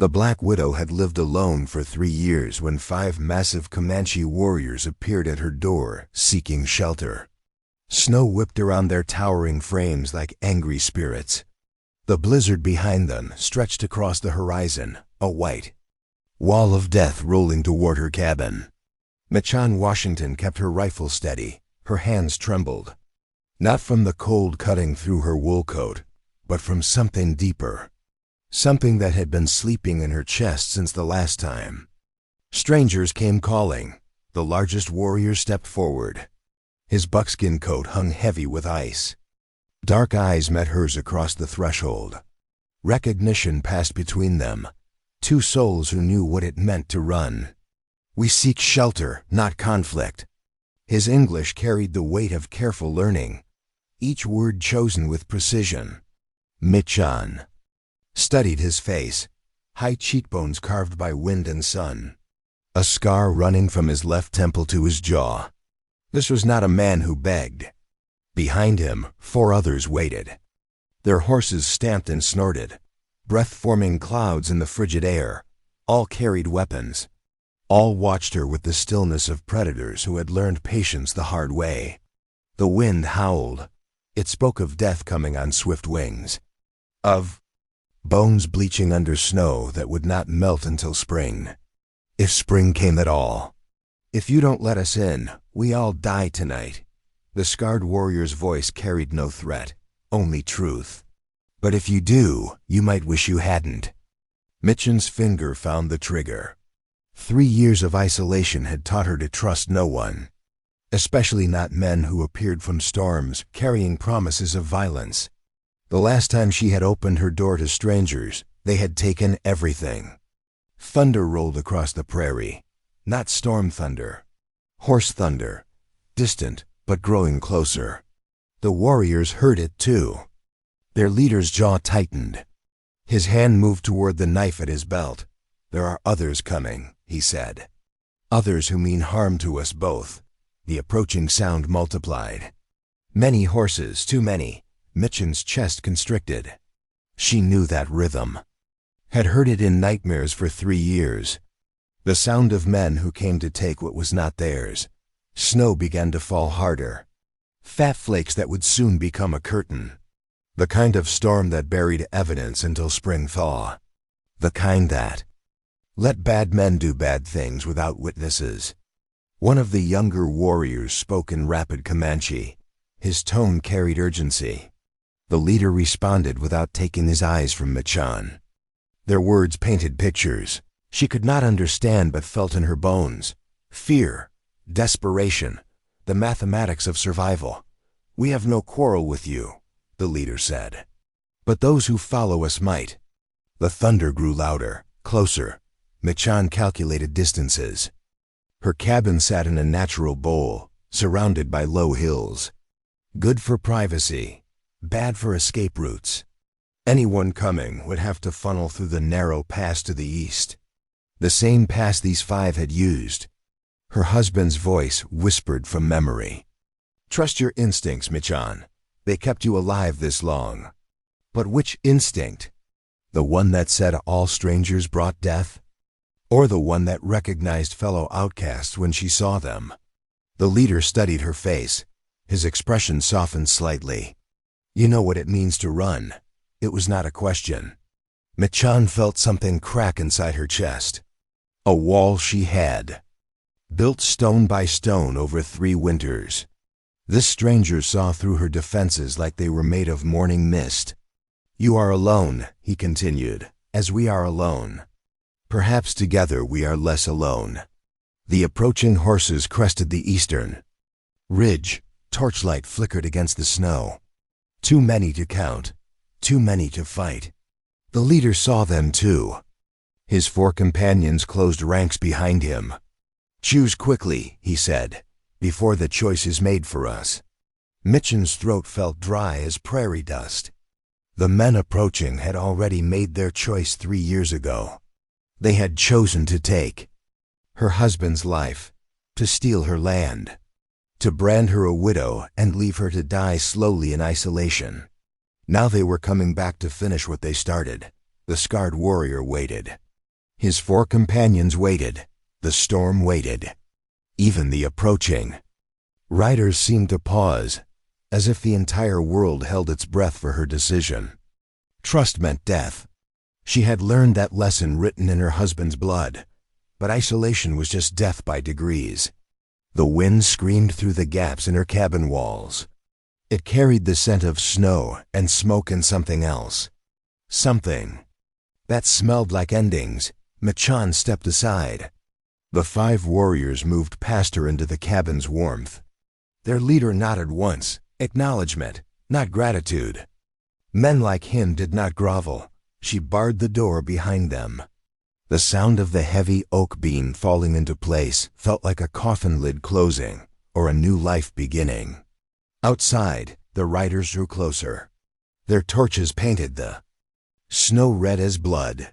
The Black Widow had lived alone for 3 years when 5 massive Comanche warriors appeared at her door, seeking shelter. Snow whipped around their towering frames like angry spirits. The blizzard behind them stretched across the horizon, a white wall of death rolling toward her cabin. Michan Washington kept her rifle steady. Her hands trembled, not from the cold cutting through her wool coat, but from something deeper, something that had been sleeping in her chest since the last time. Strangers came calling. The largest warrior stepped forward. His buckskin coat hung heavy with ice. Dark eyes met hers across the threshold. Recognition passed between them, 2 souls who knew what it meant to run. "We seek shelter, not conflict." His English carried the weight of careful learning, each word chosen with precision. Michan studied his face, high cheekbones carved by wind and sun, a scar running from his left temple to his jaw. This was not a man who begged. Behind him, 4 others waited. Their horses stamped and snorted, breath-forming clouds in the frigid air. All carried weapons. All watched her with the stillness of predators who had learned patience the hard way. The wind howled. It spoke of death coming on swift wings, of bones bleaching under snow that would not melt until spring. If spring came at all. "If you don't let us in, we all die tonight." The scarred warrior's voice carried no threat, only truth. "But if you do, you might wish you hadn't." Michan's finger found the trigger. 3 years of isolation had taught her to trust no one, especially not men who appeared from storms carrying promises of violence. The last time she had opened her door to strangers, they had taken everything. Thunder rolled across the prairie, not storm thunder, horse thunder, distant but growing closer. The warriors heard it too. Their leader's jaw tightened. His hand moved toward the knife at his belt. "There are others coming," he said. "Others who mean harm to us both." The approaching sound multiplied. Many horses, too many. Michan's chest constricted. She knew that rhythm. Had heard it in nightmares for 3 years. The sound of men who came to take what was not theirs. Snow began to fall harder. Fat flakes that would soon become a curtain. The kind of storm that buried evidence until spring thaw. The kind that let bad men do bad things without witnesses. One of the younger warriors spoke in rapid Comanche. His tone carried urgency. The leader responded without taking his eyes from Michan. Their words painted pictures she could not understand but felt in her bones. Fear, desperation, the mathematics of survival. "We have no quarrel with you," the leader said. "But those who follow us might." The thunder grew louder, closer. Michan calculated distances. Her cabin sat in a natural bowl, surrounded by low hills. Good for privacy, bad for escape routes. Anyone coming would have to funnel through the narrow pass to the east. The same pass these 5 had used. Her husband's voice whispered from memory. "Trust your instincts, Michan. They kept you alive this long." But which instinct? The one that said all strangers brought death? Or the one that recognized fellow outcasts when she saw them? The leader studied her face. His expression softened slightly. "You know what it means to run." It was not a question. Michan felt something crack inside her chest. A wall she had, built stone by stone over 3 winters. This stranger saw through her defenses like they were made of morning mist. "You are alone," he continued, "as we are alone. Perhaps together we are less alone." The approaching horses crested the eastern ridge. Torchlight flickered against the snow. Too many to count, too many to fight. The leader saw them too. His 4 companions closed ranks behind him. "Choose quickly," he said, "before the choice is made for us." Michan's throat felt dry as prairie dust. The men approaching had already made their choice 3 years ago. They had chosen to take her husband's life, to steal her land, to brand her a widow and leave her to die slowly in isolation. Now they were coming back to finish what they started. The scarred warrior waited. His 4 companions waited. The storm waited. Even the approaching riders seemed to pause, as if the entire world held its breath for her decision. Trust meant death. She had learned that lesson written in her husband's blood, but isolation was just death by degrees. The wind screamed through the gaps in her cabin walls. It carried the scent of snow and smoke and something else. Something that smelled like endings. Machan stepped aside. The 5 warriors moved past her into the cabin's warmth. Their leader nodded once, acknowledgement, not gratitude. Men like him did not grovel. She barred the door behind them. The sound of the heavy oak beam falling into place felt like a coffin lid closing or a new life beginning. Outside, the riders drew closer. Their torches painted the snow red as blood.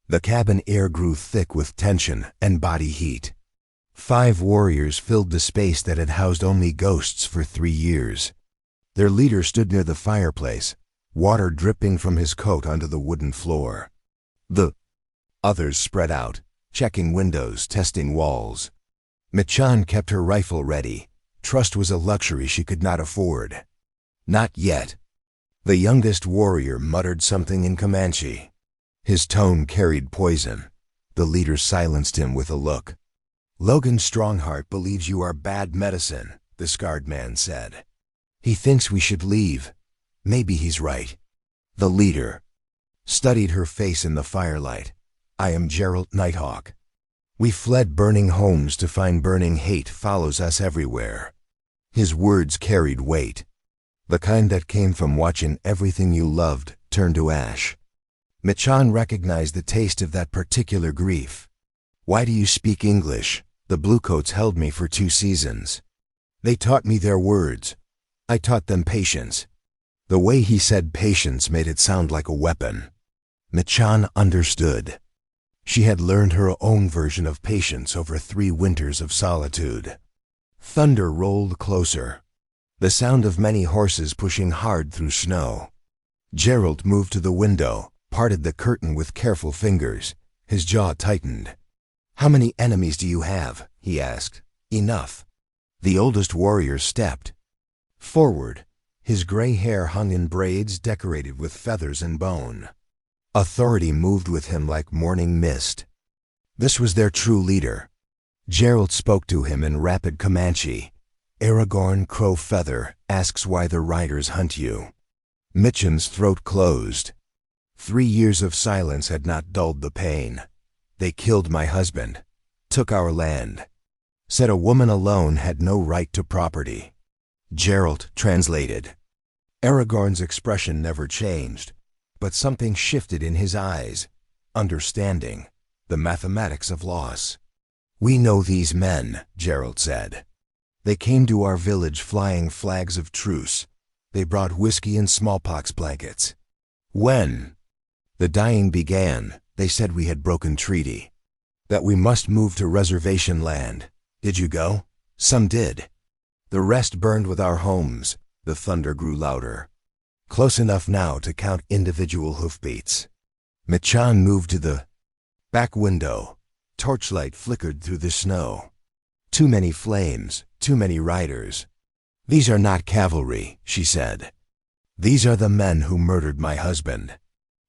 The cabin air grew thick with tension and body heat. 5 warriors filled the space that had housed only ghosts for 3 years. Their leader stood near the fireplace, water dripping from his coat onto the wooden floor. The others spread out, checking windows, testing walls. Machan kept her rifle ready. Trust was a luxury she could not afford. Not yet. The youngest warrior muttered something in Comanche. His tone carried poison. The leader silenced him with a look. "Logan Strongheart believes you are bad medicine," the scarred man said. "He thinks we should leave. Maybe he's right." The leader studied her face in the firelight. "I am Gerald Nighthawk. We fled burning homes to find burning hate follows us everywhere." His words carried weight. The kind that came from watching everything you loved turn to ash. Machan recognized the taste of that particular grief. "Why do you speak English? The Bluecoats held me for 2 seasons. They taught me their words. I taught them patience." The way he said patience made it sound like a weapon. Machan understood. She had learned her own version of patience over 3 winters of solitude. Thunder rolled closer. The sound of many horses pushing hard through snow. Gerald moved to the window, parted the curtain with careful fingers. His jaw tightened. "How many enemies do you have?" he asked. "Enough." The oldest warrior stepped forward. His gray hair hung in braids decorated with feathers and bone. Authority moved with him like morning mist. This was their true leader. Gerald spoke to him in rapid Comanche. "Aragorn Crow Feather asks why the riders hunt you." Mitchen's throat closed. 3 years of silence had not dulled the pain. "They killed my husband, took our land, said a woman alone had no right to property." Gerald translated. Aragorn's expression never changed, but something shifted in his eyes. Understanding, the mathematics of loss. "We know these men," Gerald said. "They came to our village flying flags of truce. They brought whiskey and smallpox blankets. When the dying began, they said we had broken treaty, that we must move to reservation land. Did you go? Some did. The rest burned with our homes." The thunder grew louder. Close enough now to count individual hoofbeats. Machan moved to the back window. Torchlight flickered through the snow. "Too many flames, too many riders. These are not cavalry," she said. "These are the men who murdered my husband."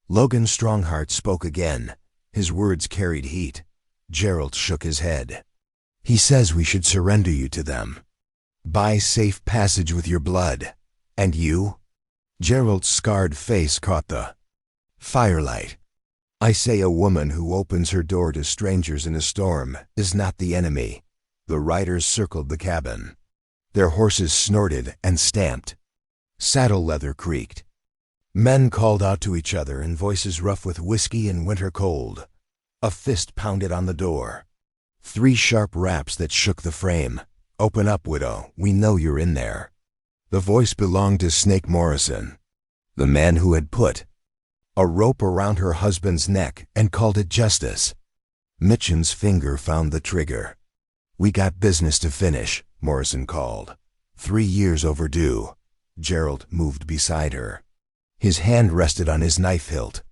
Logan Strongheart spoke again. His words carried heat. Gerald shook his head. "He says we should surrender you to them. Buy safe passage with your blood. And you?" Gerald's scarred face caught the firelight. "I say a woman who opens her door to strangers in a storm is not the enemy." The riders circled the cabin. Their horses snorted and stamped. Saddle leather creaked. Men called out to each other in voices rough with whiskey and winter cold. A fist pounded on the door. 3 sharp raps that shook the frame. "Open up, widow. We know you're in there." The voice belonged to Snake Morrison, the man who had put a rope around her husband's neck and called it justice. Mitchen's finger found the trigger. "We got business to finish," Morrison called. 3 years overdue. Gerald moved beside her. His hand rested on his knife hilt.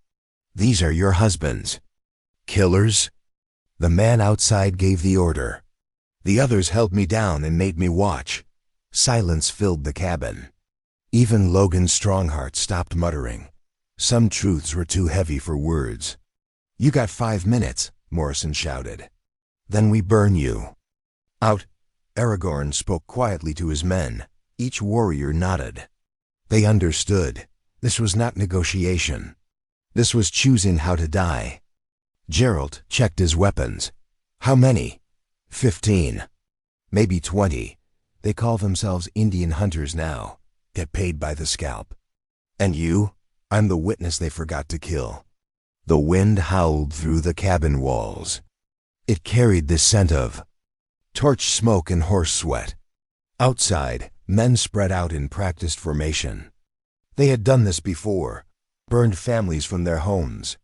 "These are your husbands." Killers? The man outside gave the order. The others held me down and made me watch. Silence filled the cabin. Even Logan Strongheart stopped muttering. Some truths were too heavy for words. "You got 5 minutes," Morrison shouted. "Then we burn you." "Out." Aragorn spoke quietly to his men. Each warrior nodded. They understood. This was not negotiation. This was choosing how to die. Geralt checked his weapons. "How many?" 15. Maybe 20. They call themselves Indian hunters now. Get paid by the scalp. "And you?" "I'm the witness they forgot to kill." The wind howled through the cabin walls. It carried the scent of torch smoke and horse sweat. Outside, men spread out in practiced formation. They had done this before, burned families from their homes,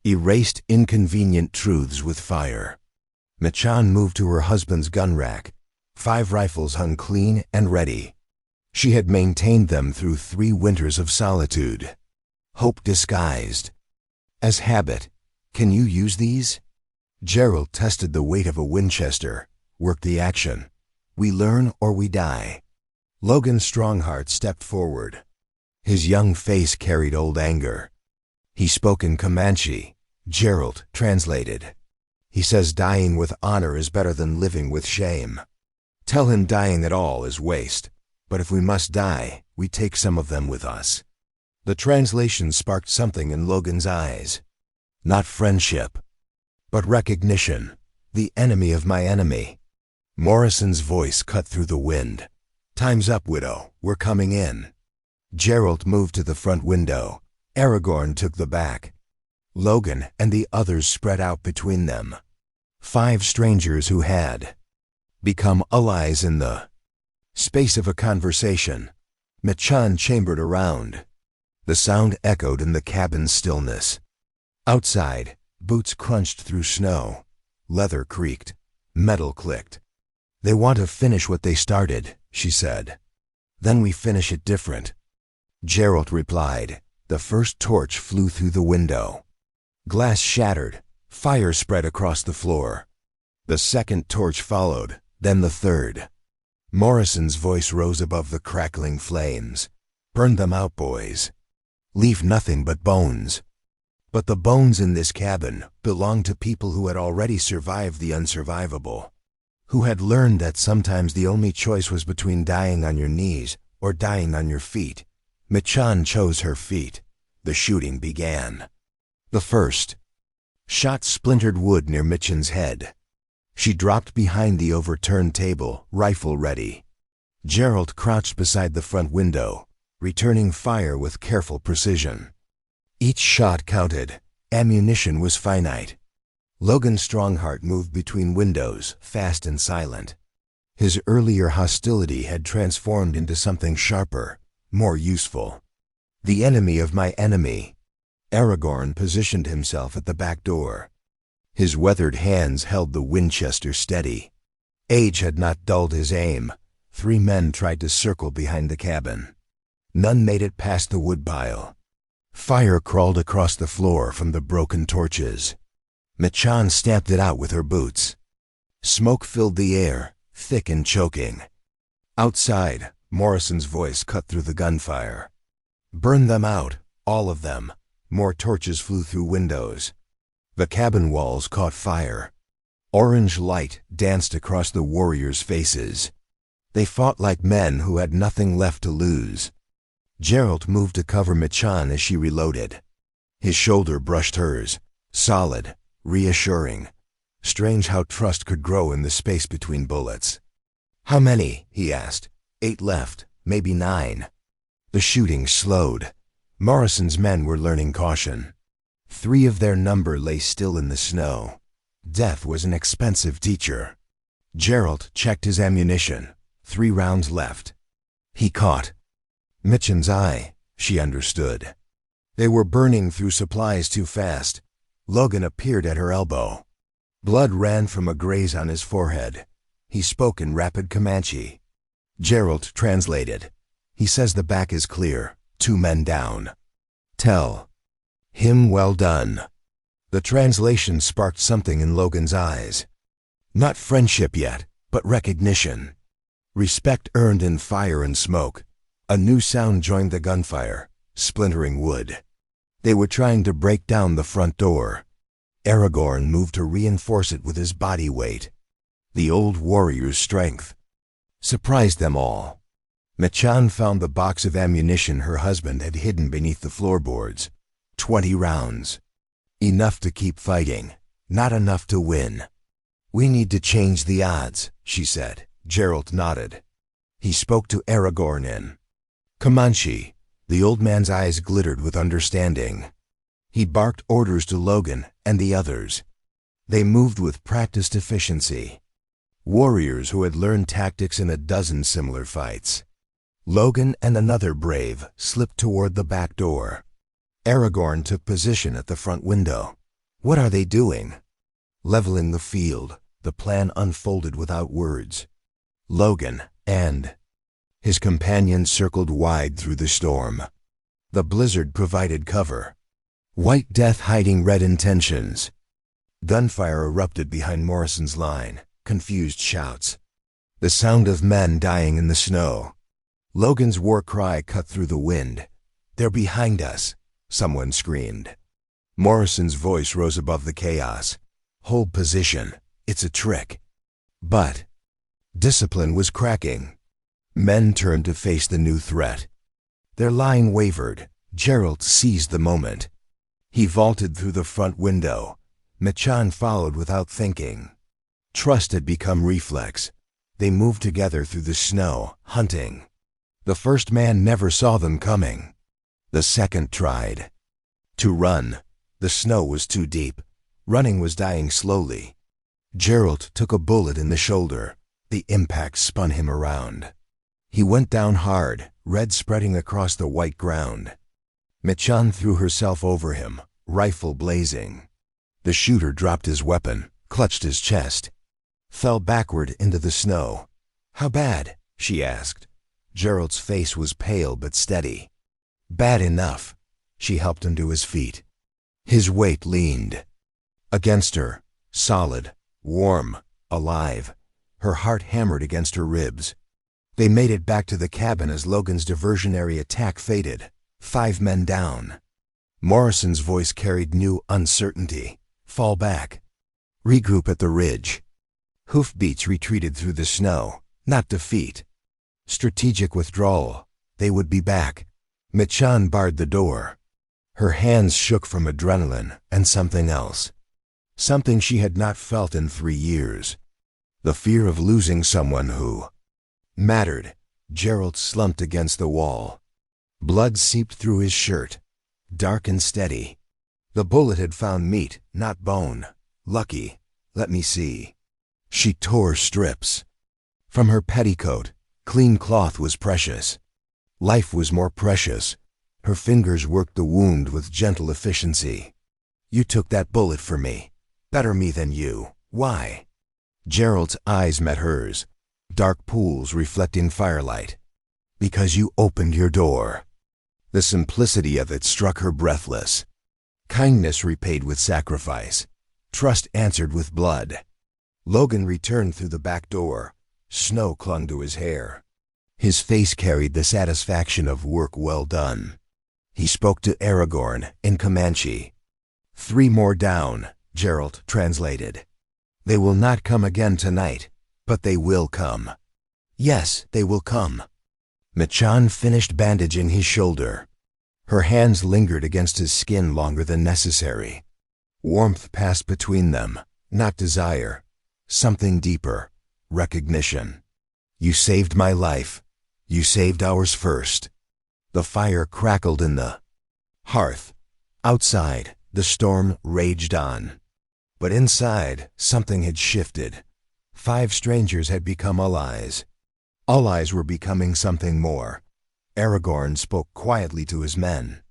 erased inconvenient truths with fire. Michan moved to her husband's gun rack. 5 rifles hung clean and ready. She had maintained them through 3 winters of solitude. Hope disguised as habit. "Can you use these?" Gerald tested the weight of a Winchester, worked the action. "We learn or we die." Logan Strongheart stepped forward. His young face carried old anger. He spoke in Comanche. Gerald translated. "He says dying with honor is better than living with shame. Tell him dying at all is waste, but if we must die, we take some of them with us." The translation sparked something in Logan's eyes. Not friendship, but recognition. "The enemy of my enemy." Morrison's voice cut through the wind. "Time's up, widow. We're coming in." Geralt moved to the front window. Aragorn took the back. Logan and the others spread out between them. 5 strangers who had become allies in the space of a conversation. Michan chambered around. The sound echoed in the cabin's stillness. Outside, boots crunched through snow. Leather creaked. Metal clicked. "They want to finish what they started," she said. "Then we finish it different." Geralt replied. The first torch flew through the window. Glass shattered. Fire spread across the floor. The second torch followed, then the third. Morrison's voice rose above the crackling flames. "Burn them out, boys. Leave nothing but bones." But the bones in this cabin belonged to people who had already survived the unsurvivable, who had learned that sometimes the only choice was between dying on your knees or dying on your feet. Michan chose her feet. The shooting began. The first shot splintered wood near Michan's head. She dropped behind the overturned table, rifle ready. Geralt crouched beside the front window, returning fire with careful precision. Each shot counted. Ammunition was finite. Logan Strongheart moved between windows, fast and silent. His earlier hostility had transformed into something sharper, more useful. "The enemy of my enemy." Aragorn positioned himself at the back door. His weathered hands held the Winchester steady. Age had not dulled his aim. 3 men tried to circle behind the cabin. None made it past the woodpile. Fire crawled across the floor from the broken torches. Michan stamped it out with her boots. Smoke filled the air, thick and choking. Outside, Morrison's voice cut through the gunfire. "Burn them out, all of them." More torches flew through windows. The cabin walls caught fire. Orange light danced across the warriors' faces. They fought like men who had nothing left to lose. Geralt moved to cover Michan as she reloaded. His shoulder brushed hers, solid, reassuring. Strange how trust could grow in the space between bullets. "How many?" he asked. 8 left, maybe 9. The shooting slowed. Morrison's men were learning caution. 3 of their number lay still in the snow. Death was an expensive teacher. Geralt checked his ammunition. 3 rounds left. He caught Michan's eye. She understood. They were burning through supplies too fast. Logan appeared at her elbow. Blood ran from a graze on his forehead. He spoke in rapid Comanche. Geralt translated. "He says the back is clear. 2 men down. Tell him well done." The translation sparked something in Logan's eyes. Not friendship yet, but recognition. Respect earned in fire and smoke. A new sound joined the gunfire, splintering wood. They were trying to break down the front door. Aragorn moved to reinforce it with his body weight. The old warrior's strength surprised them all. Machan found the box of ammunition her husband had hidden beneath the floorboards. 20 rounds. Enough to keep fighting, not enough to win. "We need to change the odds," she said. Geralt nodded. He spoke to Aragorn in Comanche. The old man's eyes glittered with understanding. He barked orders to Logan and the others. They moved with practiced efficiency. Warriors who had learned tactics in a dozen similar fights. Logan and another brave slipped toward the back door. Aragorn took position at the front window. "What are they doing?" Leveling the field, the plan unfolded without words. Logan and his companions circled wide through the storm. The blizzard provided cover. White death hiding red intentions. Gunfire erupted behind Morrison's line, confused shouts. The sound of men dying in the snow. Logan's war cry cut through the wind. "They're behind us," someone screamed. Morrison's voice rose above the chaos. "Hold position. It's a trick." But discipline was cracking. Men turned to face the new threat. Their line wavered. Geralt seized the moment. He vaulted through the front window. Machan followed without thinking. Trust had become reflex. They moved together through the snow, hunting. The first man never saw them coming. The second tried to run. The snow was too deep. Running was dying slowly. Geralt took a bullet in the shoulder. The impact spun him around. He went down hard, red spreading across the white ground. Machan threw herself over him, rifle blazing. The shooter dropped his weapon, clutched his chest, fell backward into the snow. "How bad?" she asked. Geralt's face was pale but steady. "Bad enough." She helped him to his feet. His weight leaned against her, solid, warm, alive. Her heart hammered against her ribs. They made it back to the cabin as Logan's diversionary attack faded. 5 men down. Morrison's voice carried new uncertainty. "Fall back. Regroup at the ridge." Hoofbeats retreated through the snow, not defeat. Strategic withdrawal. They would be back. Machan barred the door. Her hands shook from adrenaline and something else. Something she had not felt in 3 years. The fear of losing someone who mattered. Geralt slumped against the wall. Blood seeped through his shirt, dark and steady. The bullet had found meat, not bone. Lucky. Let me see. She tore strips. From her petticoat, clean cloth was precious. Life was more precious. Her fingers worked the wound with gentle efficiency. "You took that bullet for me. Better me than you. Why?" Gerald's eyes met hers, dark pools reflecting firelight. "Because you opened your door." The simplicity of it struck her breathless. Kindness repaid with sacrifice. Trust answered with blood. Logan returned through the back door. Snow clung to his hair. His face carried the satisfaction of work well done. He spoke to Aragorn in Comanche. 3 more down, Geralt translated. "They will not come again tonight, but they will come." "Yes, they will come." Machan finished bandaging his shoulder. Her hands lingered against his skin longer than necessary. Warmth passed between them, not desire. Something deeper, recognition. "You saved my life. You saved ours first." The fire crackled in the hearth. Outside, the storm raged on. But inside, something had shifted. 5 strangers had become allies. Allies were becoming something more. Aragorn spoke quietly to his men.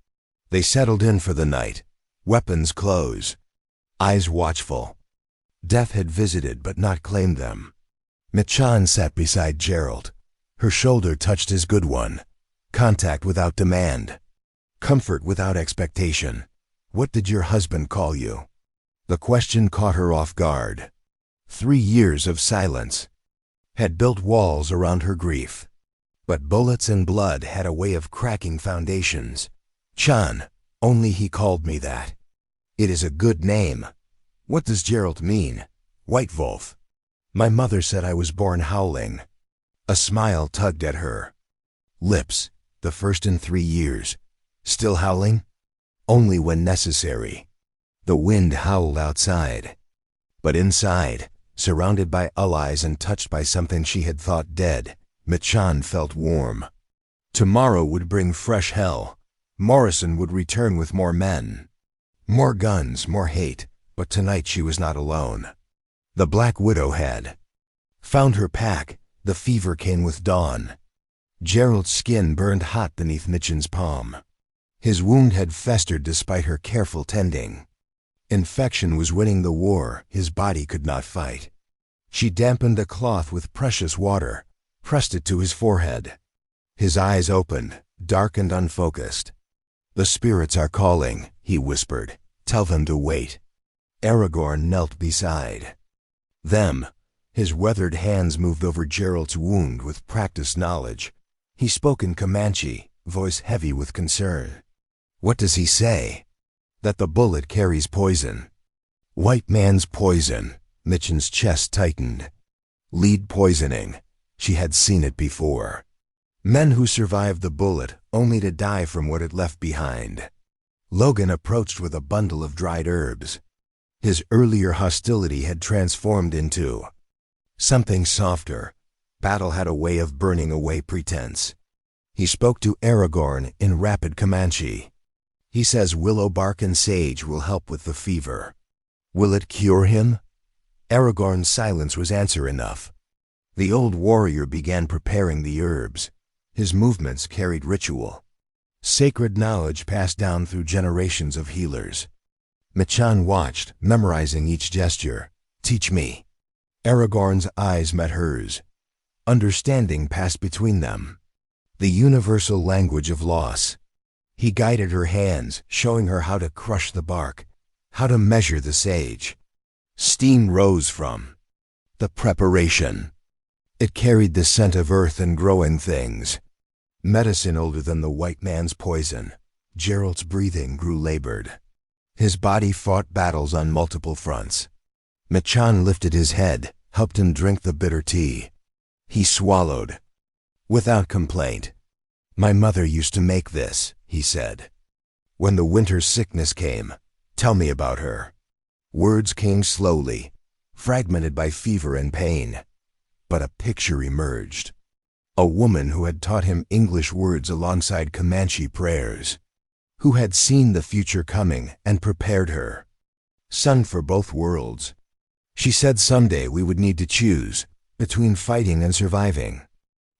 They settled in for the night, weapons close, eyes watchful. Death had visited but not claimed them. Machan sat beside Geralt. Her shoulder touched his good one. Contact without demand. Comfort without expectation. "What did your husband call you?" The question caught her off guard. 3 years of silence had built walls around her grief. But bullets and blood had a way of cracking foundations. Chan, only he called me that. It is a good name. What does Gerald mean? White Wolf. My mother said I was born howling. A smile tugged at her lips. The first in 3 years. Still howling? Only when necessary. The wind howled outside. But inside, surrounded by allies and touched by something she had thought dead, Machan felt warm. Tomorrow would bring fresh hell. Morrison would return with more men. More guns, more hate, but tonight she was not alone. The Black Widow had found her pack. The fever came with dawn. Gerald's skin burned hot beneath Mitchan's palm. His wound had festered despite her careful tending. Infection was winning the war his body could not fight. She dampened a cloth with precious water, pressed it to his forehead. His eyes opened, dark and unfocused. The spirits are calling, he whispered. Tell them to wait. Aragorn knelt beside them. His weathered hands moved over Gerald's wound with practiced knowledge. He spoke in Comanche, voice heavy with concern. What does he say? That the bullet carries poison. White man's poison. Mitchan's chest tightened. Lead poisoning. She had seen it before. Men who survived the bullet only to die from what it left behind. Logan approached with a bundle of dried herbs. His earlier hostility had transformed into something softer. Battle had a way of burning away pretense. He spoke to Aragorn in rapid Comanche. He says willow bark and sage will help with the fever. Will it cure him? Aragorn's silence was answer enough. The old warrior began preparing the herbs. His movements carried ritual. Sacred knowledge passed down through generations of healers. Machan watched, memorizing each gesture. Teach me. Aragorn's eyes met hers. Understanding passed between them. The universal language of loss. He guided her hands, showing her how to crush the bark, how to measure the sage. Steam rose from the preparation. It carried the scent of earth and growing things. Medicine older than the white man's poison. Gerald's breathing grew labored. His body fought battles on multiple fronts. Machan lifted his head, helped him drink the bitter tea. He swallowed, without complaint. My mother used to make this, he said. When the winter sickness came, tell me about her. Words came slowly, fragmented by fever and pain. But a picture emerged. A woman who had taught him English words alongside Comanche prayers. Who had seen the future coming and prepared her. Son for both worlds. She said someday we would need to choose between fighting and surviving.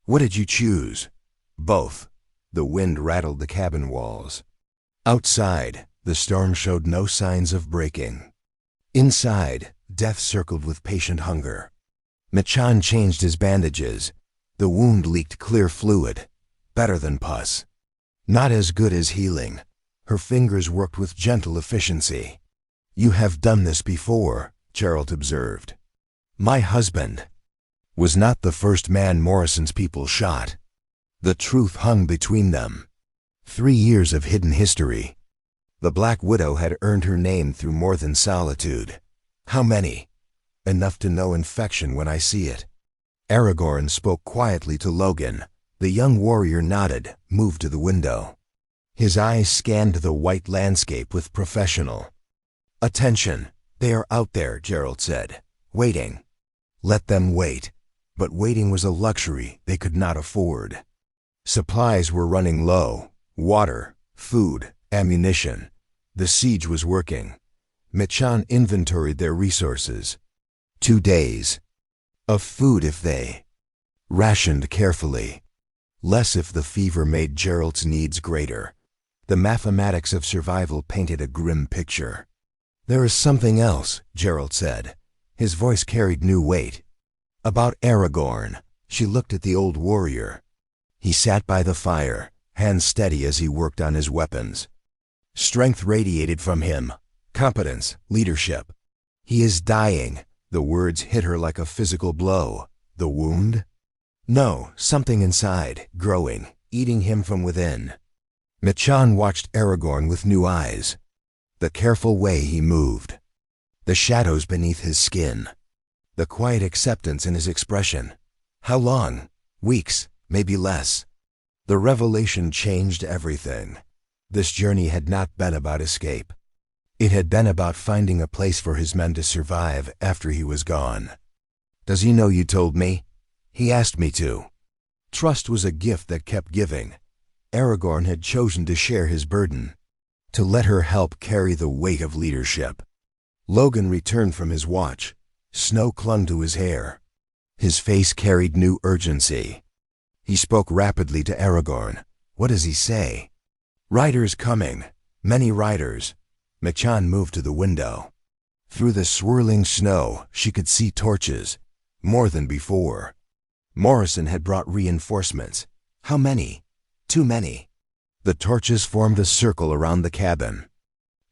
What did you choose? Both. The wind rattled the cabin walls. Outside, the storm showed no signs of breaking. Inside, death circled with patient hunger. Machan changed his bandages. The wound leaked clear fluid. Better than pus. Not as good as healing. Her fingers worked with gentle efficiency. You have done this before, Gerald observed. My husband was not the first man Morrison's people shot. The truth hung between them. 3 years of hidden history. The Black Widow had earned her name through more than solitude. How many? Enough to know infection when I see it. Aragorn spoke quietly to Logan. The young warrior nodded, moved to the window. His eyes scanned the white landscape with professional attention. They are out there, Gerald said, waiting. Let them wait. But waiting was a luxury they could not afford. Supplies were running low. Water, food, ammunition. The siege was working. Machan inventoried their resources. 2 days of food if they rationed carefully. Less if the fever made Gerald's needs greater. The mathematics of survival painted a grim picture. There is something else, Gerald said. His voice carried new weight. About Aragorn. She looked at the old warrior. He sat by the fire, hands steady as he worked on his weapons. Strength radiated from him. Competence, leadership. He is dying. The words hit her like a physical blow. The wound? No, something inside, growing, eating him from within. Machan watched Aragorn with new eyes. The careful way he moved. The shadows beneath his skin. The quiet acceptance in his expression. How long? Weeks, maybe less. The revelation changed everything. This journey had not been about escape. It had been about finding a place for his men to survive after he was gone. Does he know you told me? He asked me to. Trust was a gift that kept giving. Aragorn had chosen to share his burden, to let her help carry the weight of leadership. Logan returned from his watch. Snow clung to his hair. His face carried new urgency. He spoke rapidly to Aragorn. What does he say? Riders coming. Many riders. Machan moved to the window. Through the swirling snow, she could see torches. More than before. Morrison had brought reinforcements. How many? Too many. The torches formed a circle around the cabin.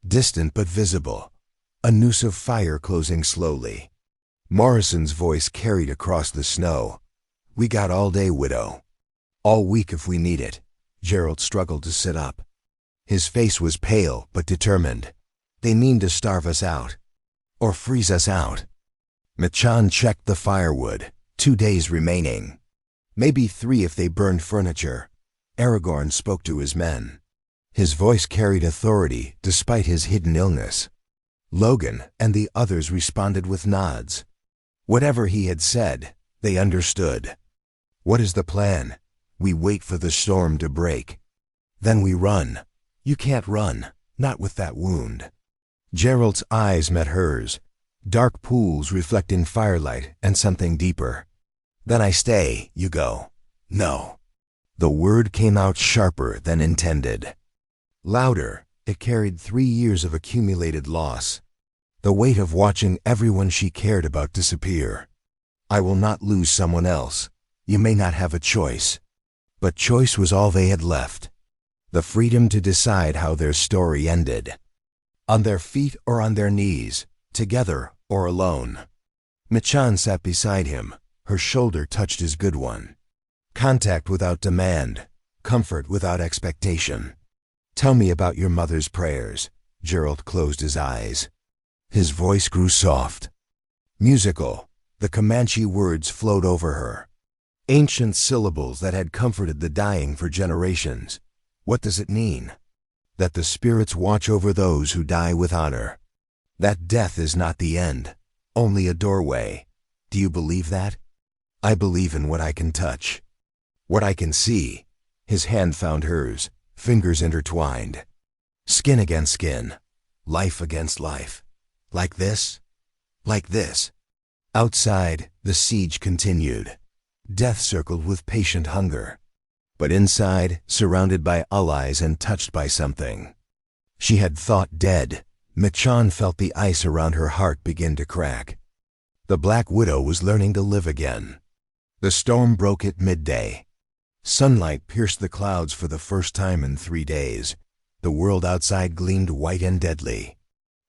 Distant but visible. A noose of fire closing slowly. Morrison's voice carried across the snow. We got all day, widow. All week if we need it. Gerald struggled to sit up. His face was pale but determined. They mean to starve us out. Or freeze us out. Machan checked the firewood. 2 days remaining. Maybe 3 if they burned furniture. Aragorn spoke to his men. His voice carried authority despite his hidden illness. Logan and the others responded with nods. Whatever he had said, they understood. What is the plan? We wait for the storm to break. Then we run. You can't run, not with that wound. Gerald's eyes met hers, dark pools reflecting firelight and something deeper. Then I stay, you go. No. The word came out sharper than intended. Louder, it carried 3 years of accumulated loss. The weight of watching everyone she cared about disappear. I will not lose someone else. You may not have a choice. But choice was all they had left. The freedom to decide how their story ended. On their feet or on their knees, together or alone. Machan sat beside him. Her shoulder touched his good one. Contact without demand, comfort without expectation. Tell me about your mother's prayers. Gerald closed his eyes. His voice grew soft. Musical, the Comanche words flowed over her. Ancient syllables that had comforted the dying for generations. What does it mean? That the spirits watch over those who die with honor. That death is not the end, only a doorway. Do you believe that? I believe in what I can touch. What I can see. His hand found hers, fingers intertwined. Skin against skin, life against life. Like this? Like this. Outside, the siege continued. Death circled with patient hunger. But inside, surrounded by allies and touched by something. She had thought dead. Machan felt the ice around her heart begin to crack. The Black Widow was learning to live again. The storm broke at midday. Sunlight pierced the clouds for the first time in 3 days. The world outside gleamed white and deadly.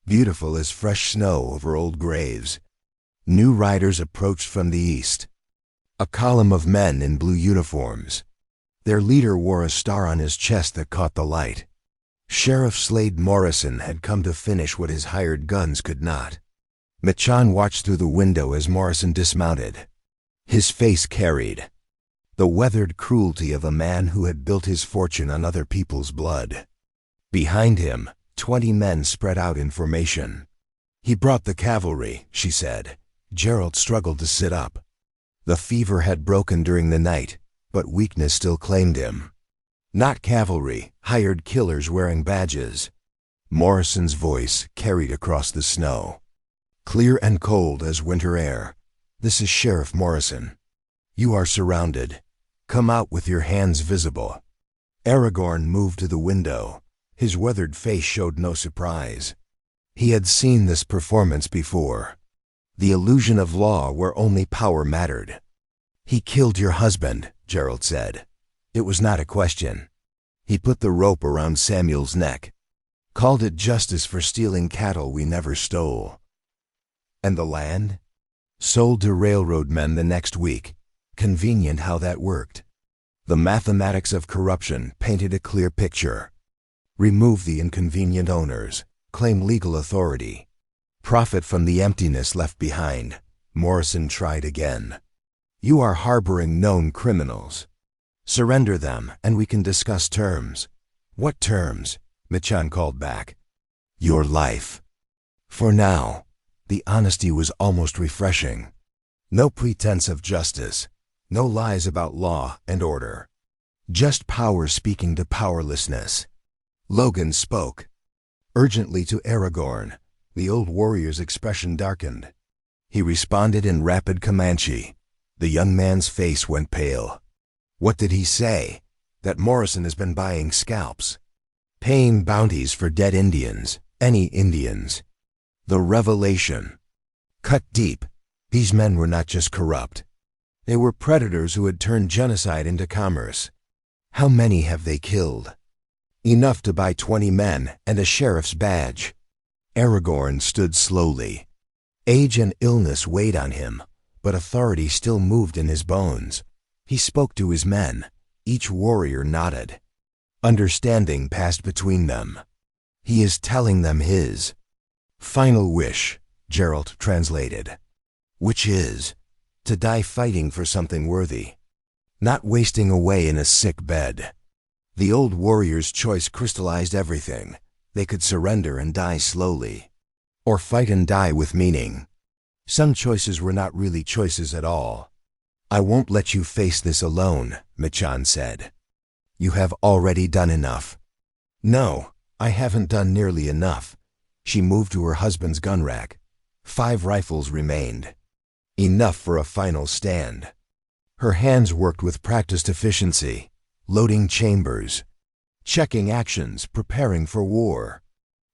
Beautiful as fresh snow over old graves. New riders approached from the east. A column of men in blue uniforms. Their leader wore a star on his chest that caught the light. Sheriff Slade Morrison had come to finish what his hired guns could not. Machan watched through the window as Morrison dismounted. His face carried the weathered cruelty of a man who had built his fortune on other people's blood. Behind him, 20 men spread out in formation. He brought the cavalry, she said. Gerald struggled to sit up. The fever had broken during the night, but weakness still claimed him. Not cavalry, hired killers wearing badges. Morrison's voice carried across the snow. Clear and cold as winter air. This is Sheriff Morrison. You are surrounded. Come out with your hands visible. Aragorn moved to the window. His weathered face showed no surprise. He had seen this performance before. The illusion of law where only power mattered. He killed your husband, Gerald said. It was not a question. He put the rope around Samuel's neck. Called it justice for stealing cattle we never stole. And the land? Sold to railroad men the next week. Convenient how that worked. The mathematics of corruption painted a clear picture. Remove the inconvenient owners, claim legal authority. Profit from the emptiness left behind. Morrison tried again. You are harboring known criminals. Surrender them and we can discuss terms. What terms? Michan called back. Your life. For now. The honesty was almost refreshing. No pretense of justice. No lies about law and order. Just power speaking to powerlessness. Logan spoke. Urgently to Aragorn. The old warrior's expression darkened. He responded in rapid Comanche. The young man's face went pale. What did he say? That Morrison has been buying scalps. Paying bounties for dead Indians. Any Indians. The revelation. Cut deep. These men were not just corrupt. They were predators who had turned genocide into commerce. How many have they killed? Enough to buy 20 men and a sheriff's badge. Aragorn stood slowly. Age and illness weighed on him, but authority still moved in his bones. He spoke to his men. Each warrior nodded. Understanding passed between them. He is telling them his final wish, Geralt translated. Which is, to die fighting for something worthy. Not wasting away in a sick bed. The old warrior's choice crystallized everything. They could surrender and die slowly. Or fight and die with meaning. Some choices were not really choices at all. I won't let you face this alone, Michan said. You have already done enough. No, I haven't done nearly enough. She moved to her husband's gun rack. 5 rifles remained. Enough for a final stand. Her hands worked with practiced efficiency, loading chambers, checking actions, preparing for war.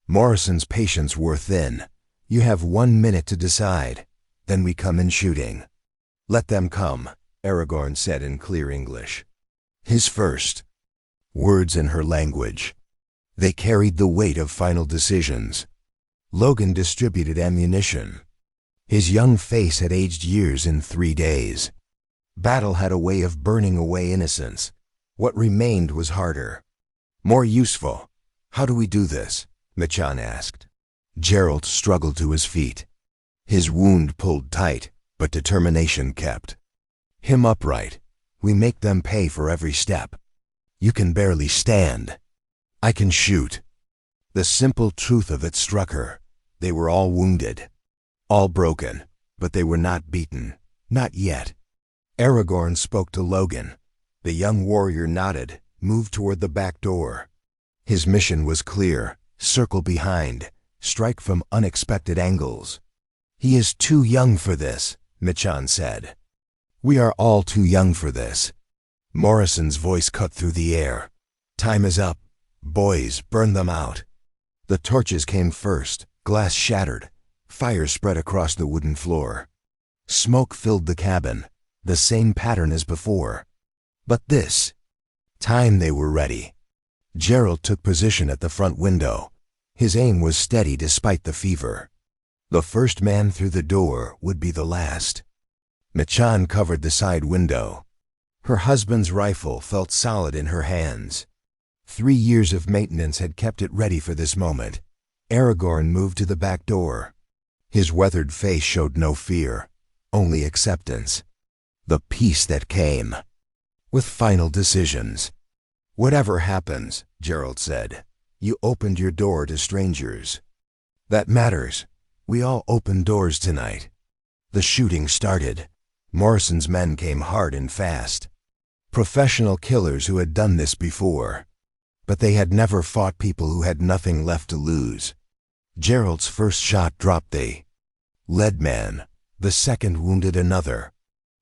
Morrison's patience wore thin. You have 1 minute to decide. Then we come in shooting. Let them come, Aragorn said in clear English. His first words in her language. They carried the weight of final decisions. Logan distributed ammunition. His young face had aged years in 3 days. Battle had a way of burning away innocence. What remained was harder. More useful. How do we do this? Michan asked. Geralt struggled to his feet. His wound pulled tight, but determination kept him upright. We make them pay for every step. You can barely stand. I can shoot. The simple truth of it struck her. They were all wounded. All broken, but they were not beaten. Not yet. Aragorn spoke to Logan. The young warrior nodded, moved toward the back door. His mission was clear. Circle behind. Strike from unexpected angles. He is too young for this, Michan said. We are all too young for this. Morrison's voice cut through the air. Time is up. Boys, burn them out. The torches came first. Glass shattered. Fire spread across the wooden floor. Smoke filled the cabin. The same pattern as before. But this time they were ready. Geralt took position at the front window. His aim was steady despite the fever. The first man through the door would be the last. Michan covered the side window. Her husband's rifle felt solid in her hands. 3 years of maintenance had kept it ready for this moment. Aragorn moved to the back door. His weathered face showed no fear, only acceptance. The peace that came with final decisions. Whatever happens, Geralt said, you opened your door to strangers. That matters. We all opened doors tonight. The shooting started. Morrison's men came hard and fast. Professional killers who had done this before. But they had never fought people who had nothing left to lose. Geralt's first shot dropped the lead man. The second wounded another.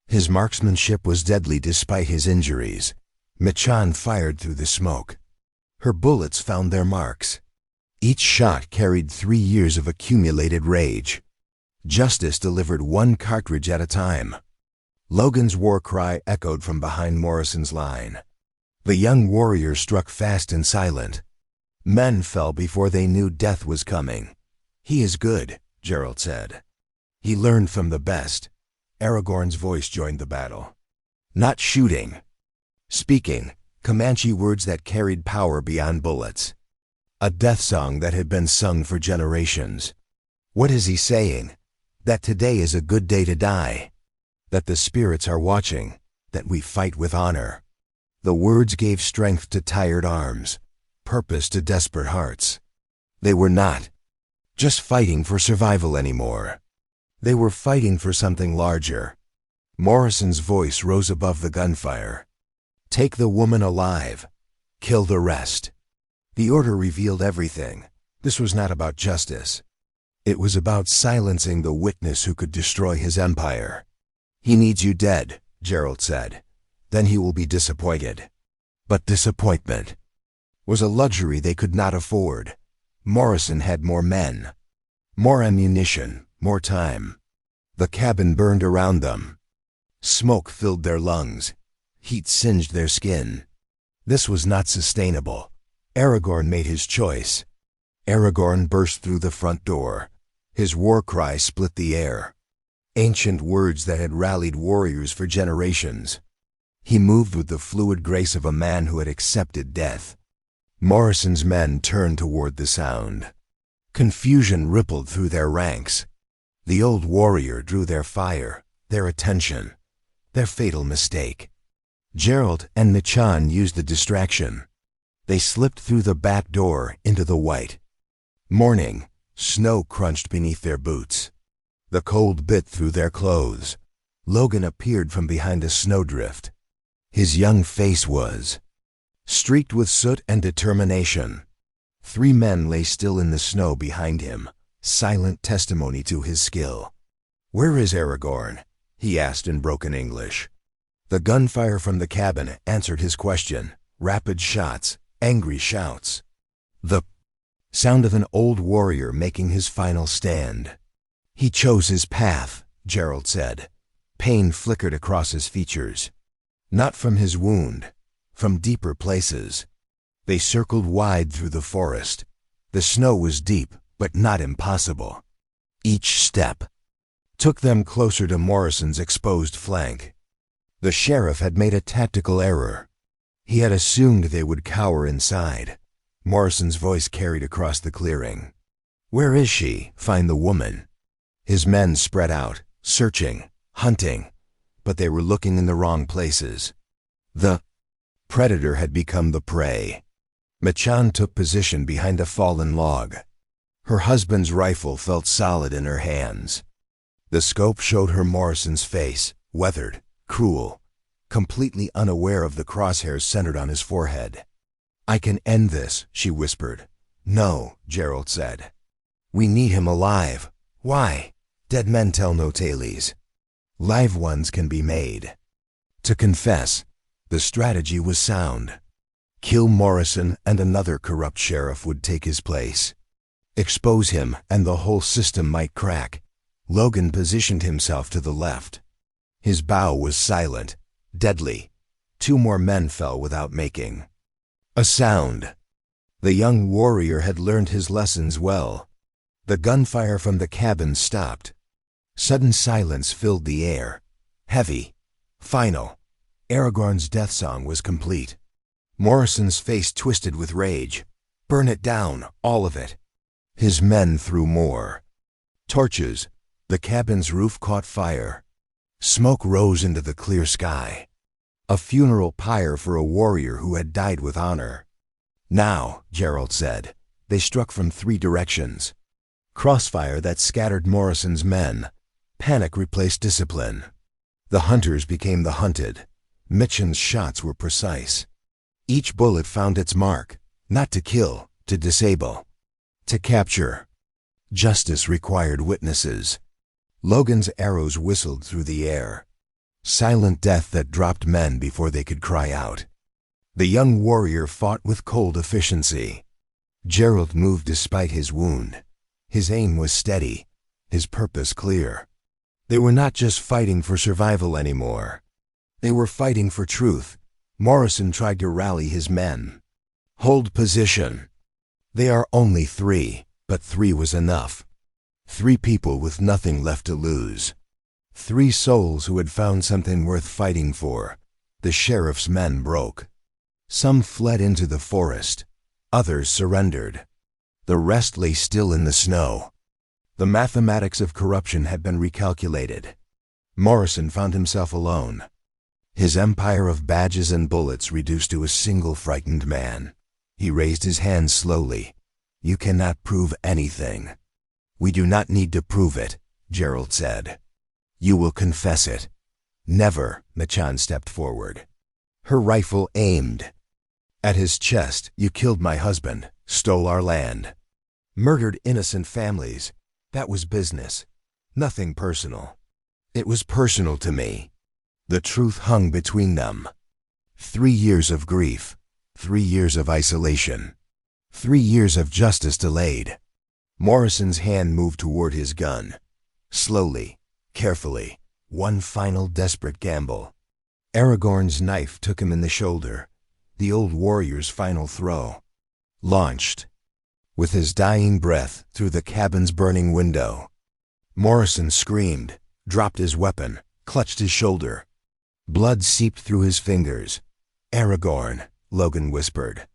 His marksmanship was deadly despite his injuries. Michan fired through the smoke. Her bullets found their marks. Each shot carried 3 years of accumulated rage. Justice delivered 1 cartridge at a time. Logan's war cry echoed from behind Morrison's line. The young warrior struck fast and silent. Men fell before they knew death was coming. He is good, Geralt said. He learned from the best. Aragorn's voice joined the battle. Not shooting. Speaking, Comanche words that carried power beyond bullets. A death song that had been sung for generations. What is he saying? That today is a good day to die. That the spirits are watching. That we fight with honor. The words gave strength to tired arms, purpose to desperate hearts. They were not just fighting for survival anymore. They were fighting for something larger. Morrison's voice rose above the gunfire. Take the woman alive. Kill the rest. The order revealed everything. This was not about justice. It was about silencing the witness who could destroy his empire. He needs you dead, Gerald said. Then he will be disappointed. But disappointment was a luxury they could not afford. Morrison had more men, more ammunition, more time. The cabin burned around them. Smoke filled their lungs. Heat singed their skin. This was not sustainable. Aragorn made his choice. Aragorn burst through the front door. His war cry split the air. Ancient words that had rallied warriors for generations. He moved with the fluid grace of a man who had accepted death. Morrison's men turned toward the sound. Confusion rippled through their ranks. The old warrior drew their fire, their attention, their fatal mistake. Gerald and Michan used the distraction. They slipped through the back door into the white. Morning, snow crunched beneath their boots. The cold bit through their clothes. Logan appeared from behind a snowdrift. His young face was streaked with soot and determination. 3 men lay still in the snow behind him, silent testimony to his skill. "Where is Aragorn?" he asked in broken English. The gunfire from the cabin answered his question. Rapid shots, angry shouts. The sound of an old warrior making his final stand. "He chose his path," Gerald said. Pain flickered across his features. Not from his wound, from deeper places. They circled wide through the forest. The snow was deep, but not impossible. Each step took them closer to Morrison's exposed flank. The sheriff had made a tactical error. He had assumed they would cower inside. Morrison's voice carried across the clearing. "Where is she? Find the woman." His men spread out, searching, hunting, but they were looking in the wrong places. The predator had become the prey. Michan took position behind a fallen log. Her husband's rifle felt solid in her hands. The scope showed her Morrison's face, weathered, cruel, completely unaware of the crosshairs centered on his forehead. "I can end this," she whispered. "No," Gerald said. "We need him alive." "Why?" "Dead men tell no tales. Live ones can be made." To confess, the strategy was sound. Kill Morrison and another corrupt sheriff would take his place. Expose him and the whole system might crack. Logan positioned himself to the left. His bow was silent, deadly. 2 more men fell without making a sound. The young warrior had learned his lessons well. The gunfire from the cabin stopped. Sudden silence filled the air. Heavy, final. Aragorn's death song was complete. Morrison's face twisted with rage. "Burn it down, all of it." His men threw more torches. The cabin's roof caught fire. Smoke rose into the clear sky. A funeral pyre for a warrior who had died with honor. "Now," Gerald said. They struck from 3 directions. Crossfire that scattered Morrison's men. Panic replaced discipline. The hunters became the hunted. Michan's shots were precise. Each bullet found its mark, not to kill, to disable, to capture. Justice required witnesses. Logan's arrows whistled through the air. Silent death that dropped men before they could cry out. The young warrior fought with cold efficiency. Gerald moved despite his wound. His aim was steady, his purpose clear. They were not just fighting for survival anymore. They were fighting for truth. Morrison tried to rally his men. "Hold position." "They are only 3, but 3 was enough." 3 people with nothing left to lose. 3 souls who had found something worth fighting for. The sheriff's men broke. Some fled into the forest. Others surrendered. The rest lay still in the snow. The mathematics of corruption had been recalculated. Morrison found himself alone. His empire of badges and bullets reduced to a single frightened man. He raised his hand slowly. "You cannot prove anything." "We do not need to prove it," Gerald said. "You will confess it." "Never," Machan stepped forward. Her rifle aimed at his chest. "You killed my husband, stole our land, murdered innocent families. That was business, nothing personal." "It was personal to me." The truth hung between them. 3 years of grief, 3 years of isolation, 3 years of justice delayed. Morrison's hand moved toward his gun. Slowly, carefully, one final desperate gamble. Aragorn's knife took him in the shoulder. The old warrior's final throw. Launched, with his dying breath, through the cabin's burning window. Morrison screamed, dropped his weapon, clutched his shoulder. Blood seeped through his fingers. "Aragorn," Logan whispered.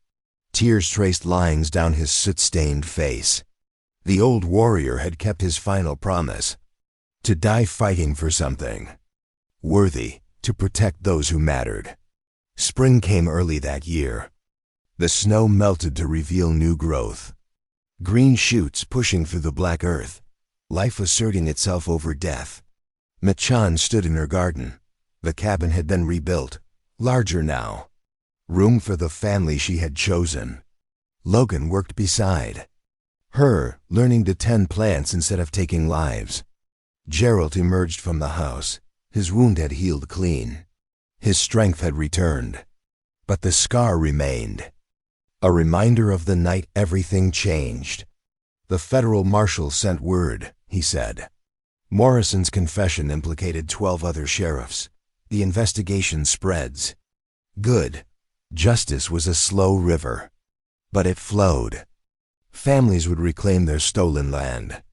Tears traced lines down his soot-stained face. The old warrior had kept his final promise. To die fighting for something worthy, to protect those who mattered. Spring came early that year. The snow melted to reveal new growth. Green shoots pushing through the black earth. Life asserting itself over death. Machan stood in her garden. The cabin had been rebuilt, larger now. Room for the family she had chosen. Logan worked beside her, learning to tend plants instead of taking lives. Gerald emerged from the house. His wound had healed clean. His strength had returned. But the scar remained. A reminder of the night everything changed. "The federal marshal sent word," he said. Morrison's confession implicated 12 other sheriffs. The investigation spreads. Good. Justice was a slow river. But it flowed. Families would reclaim their stolen land.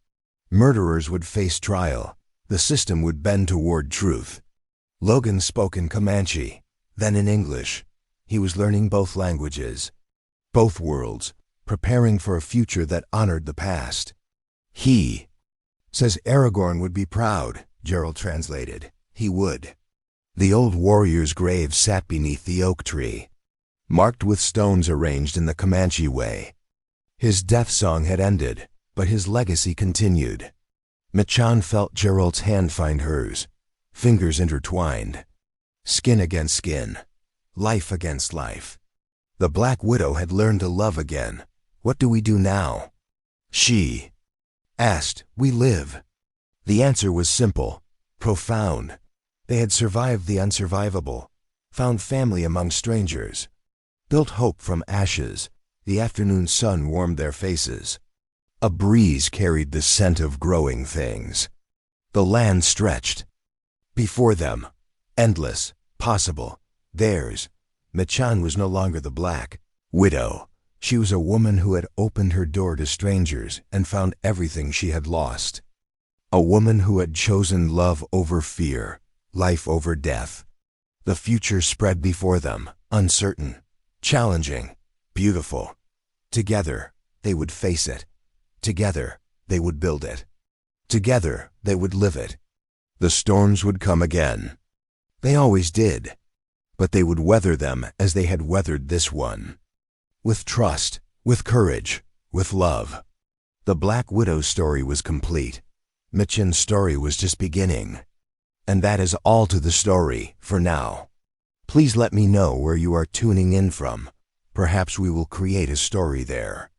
Murderers would face trial. The system would bend toward truth. Logan spoke in Comanche, then in English. He was learning both languages, both worlds, preparing for a future that honored the past. "He says Aragorn would be proud," Gerald translated. "He would." The old warrior's grave sat beneath the oak tree, marked with stones arranged in the Comanche way. His death song had ended, but his legacy continued. Machan felt Gerald's hand find hers, fingers intertwined. Skin against skin, life against life. The Black Widow had learned to love again. "What do we do now?" she asked. "We live." The answer was simple, profound. They had survived the unsurvivable, found family among strangers, built hope from ashes. The afternoon sun warmed their faces. A breeze carried the scent of growing things. The land stretched before them, endless, possible, theirs. Machan was no longer the Black Widow. She was a woman who had opened her door to strangers and found everything she had lost. A woman who had chosen love over fear, life over death. The future spread before them, uncertain, challenging, beautiful. Together, they would face it. Together, they would build it. Together, they would live it. The storms would come again. They always did. But they would weather them as they had weathered this one. With trust, with courage, with love. The Black Widow's story was complete. Machan's story was just beginning. And that is all to the story, for now. Please let me know where you are tuning in from. Perhaps we will create a story there.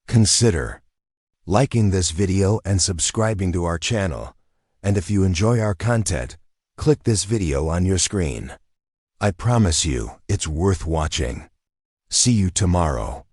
Consider liking this video and subscribing to our channel. And if you enjoy our content, click this video on your screen. I promise you, it's worth watching. See you tomorrow.